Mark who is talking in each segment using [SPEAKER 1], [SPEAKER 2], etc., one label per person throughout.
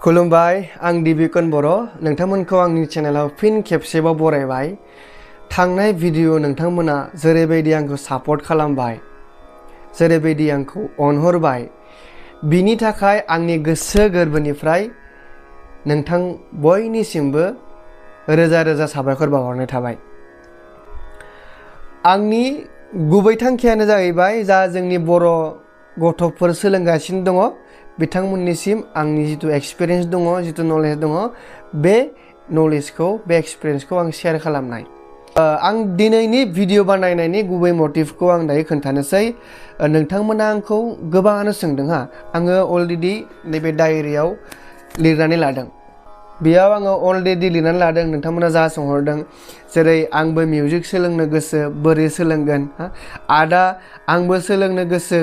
[SPEAKER 1] खुलुमबाय आं दिबिकान बारो नोंथांमोनखौ आंनि चेनेलाव फिन खेबसेबाव बरायबाय। थांनाय भिडिअ नोंथांमोना जेरैबायदि आंखौ सापर्ट खालामबाय, जेरैबायदि आंखौ अनहरबाय, बिनि थाखाय आंनि गोसो गोरबोनिफ्राय नोंथां बयनिसिमबो रोजा रोजा साबायखर बावहरनाय थाबाय। आंनि गुबै थांखियानो जाहैबाय जा जोंनि बर' गथ'फोर सोलोंगासिनो दङ बिथांमोननिसिम आंनि जितु एक्सपिरियेन्स दङ, जितु नलेज दङ, बे नलेजखौ, बे एक्सपिरियेन्सखौ आं शेयार खालामनाय। आं दिनैनि भिडिअ बानायनायनि गुबै मटिभखौ आं दायो खोन्थानोसै। नोंथांमोना आंखौ गोबाङानो सोंदों आङो अलरेडि नैबे डायरियाव लिरनानै लादों। बेयाव आङो अलरेडि लिरनानै लादों नोंथांमोना जा सोंहरदों, जेरै आंबो मिउजिक सोलोंनो गोसो, बोरै सोलोंगोन, आदा आंबो सोलोंनो गोसो,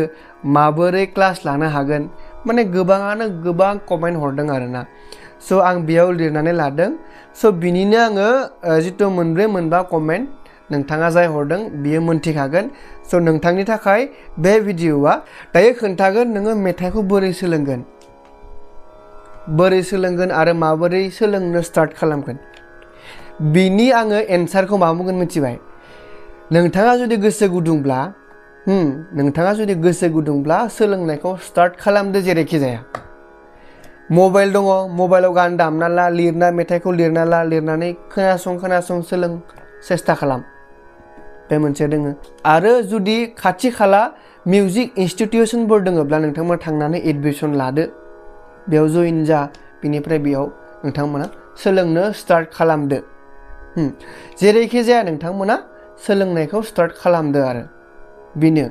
[SPEAKER 1] माबोरै क्लास लानो हागोन, माने गोबाङानो गोबां कमेन्ट हरदों आरोना। स' आं बेयाव लिरनानै लादों। स' बिनिनो आङो जितु मोनब्रै मोनबा कमेन्ट नोंथाङा जाय हरदों बियो मोनथिखागोन। स' नोंथांनि थाखाय बे भिडिअआ दायो खोन्थागोन नोङो मेथाइखौ बोरै सोलोंगोन आरो माबोरै सोलोंनो स्टार्ट खालामगोन। बिनि आङो एन्सारखौ मा बुंगोन मिथिबाय। नोंथाङा जुदि गोसो गुदुंब्ला सोलोंनायखौ स्टार्ट खालामदो जेरैखि जाया। मबाइल दङ, मबाइलाव गान दामना ला, मेथाइखौ लिरना ला, लिरनानै खोनासं सोलों, सेस्था खालाम। बे मोनसे दोङो। आरो जुदि खाथि खाला मिउजिक इनस्टिटिउसनफोर दङब्ला नोंथांमोना थांनानै एडमिसन लादो, बेयाव जइन जा, बिनिफ्राय बेयाव नोंथांमोना सोलोंनो स्टार्ट खालामदो। जेरैखि जाया नोंथांमोना सोलोंनायखौ स्टार्ट खालामदो आरो बेनो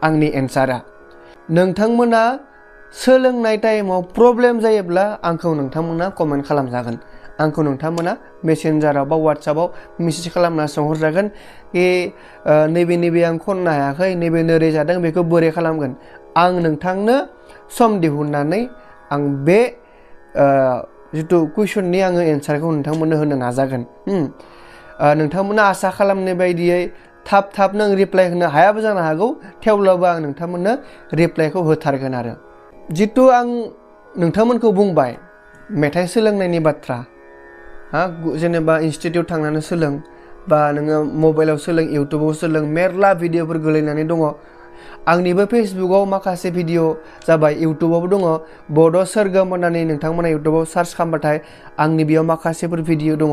[SPEAKER 1] आंनि एन्सारा। नोंथांमोना सोलोंनाय टाइमाव प्रब्लेम जायोब्ला आंखौ नोंथांमोना कमेन्ट खालामजागोन। आंखौ नोंथांमोना मेसेन्जाराव बा वाट्सएपआव मेसेज खालामना सोंहरजागोन कि नैबे आं खननो हायाखै, नैबे नोरै जादों, बेखौ बोरै खालामगोन। आं नोंथांनो सम दिहुननानै आं बे जितु कुइसननि आङो एन्सारखौ नोंथांमोननो होनो नाजागोन। नोंथांमोना आसा खालामनाय बायदियै थाब नों रिप्लाइ होनो हायाबो जानो हागौ, थेवब्लाबो आं नोंथांमोननो रिप्लाइखौ होथारगोन आरो। जितु आं नोंथांमोनखौ बुंबाय मेथाइ सोलोंनायनि बाथ्रा, जेनेबा इनस्टिटिउट थांनानै सोलों, बा नोङो मबाइलाव सोलों, इउटुबाव सोलों, मेरला भिडिअफोर गोलैनानै दङ। आंनिबो फेसबुकाव माखासे भिडिअ जाबाय, इउटुबावबो दङ। बड' सोरगोम होननानै नोंथांमोना इउटुबाव सार्च खालामबाथाय आंनि बेयाव माखासेफोर भिडिअ दङ।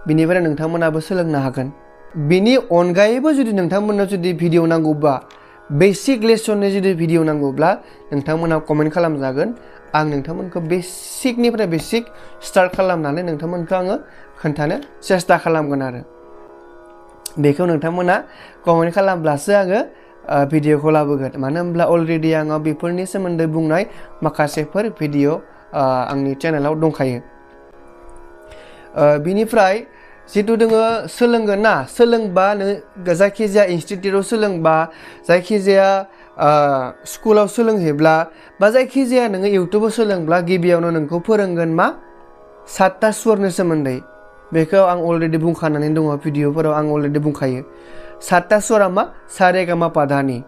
[SPEAKER 1] बिनिफ्राय नोंथांमोनाबो सोलोंनो हागोन। बिनि अनगायैबो जुदि नोंथांमोननो जुदि भिडिअ नांगौबा, बेसिक लेसननि जुदि भिडिअ नांगौब्ला नोंथांमोना कमेन्ट खालामजागोन। आं नोंथांमोनखौ बेसिकनिफ्राय बेसिक स्टार्ट खालामनानै नोंथांमोनखौ आङो खोन्थानो सेस्था खालामगोन आरो। बेखौ नोंथांमोना कमेन्ट खालामब्लासो आङो भिडिअखौ लाबोगोन। मानो होनब्ला अलरेडि आङो बेफोरनि सोमोन्दै बुंनाय माखासेफोर भिडिअ आंनि चेनेलाव दंखायो। बिनिफ्राय जितु नोङो सोलोंगोन ना, सोलोंबा नों जायखिजाया इनस्टिटिउटआव सोलोंबा, जायखिजाया स्कुलाव सोलोंहैब्ला, बा जायखिजाया नोङो इउटुबाव सोलोंब्ला गिबियावनो नोंखौ फोरोंगोन मा 7ता स्वरनि सोमोन्दै। बेखौ आं अलरेडि बुंखानानै दङ, भिडिअफोराव आं अलरेडि बुंखायो। 7ता स्वरा मा? सा रे गा मा पा धा नि।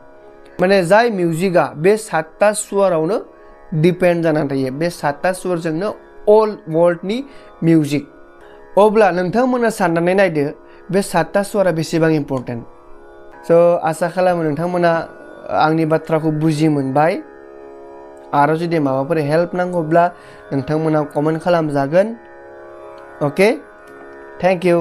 [SPEAKER 1] माने जाय मिउजिकआ बे 7ता स्वरावनो डिपेन्ड जानानै थायो, बे 7ता स्वरजोंनो अल वर्ल्डनि मिउजिक। अब्ला नोंथांमोना साननानै नायदो बे 7ता स्वरा बेसेबां इम्पर्टेन्ट। स' आसा खालामो नोंथांमोना आंनि बाथ्राखौ बुजि मोनबाय। आरो जुदि माबाफोर हेल्प नांगौब्ला नोंथांमोना कमेन्ट खालामजागोन। अके, थेंक इउ।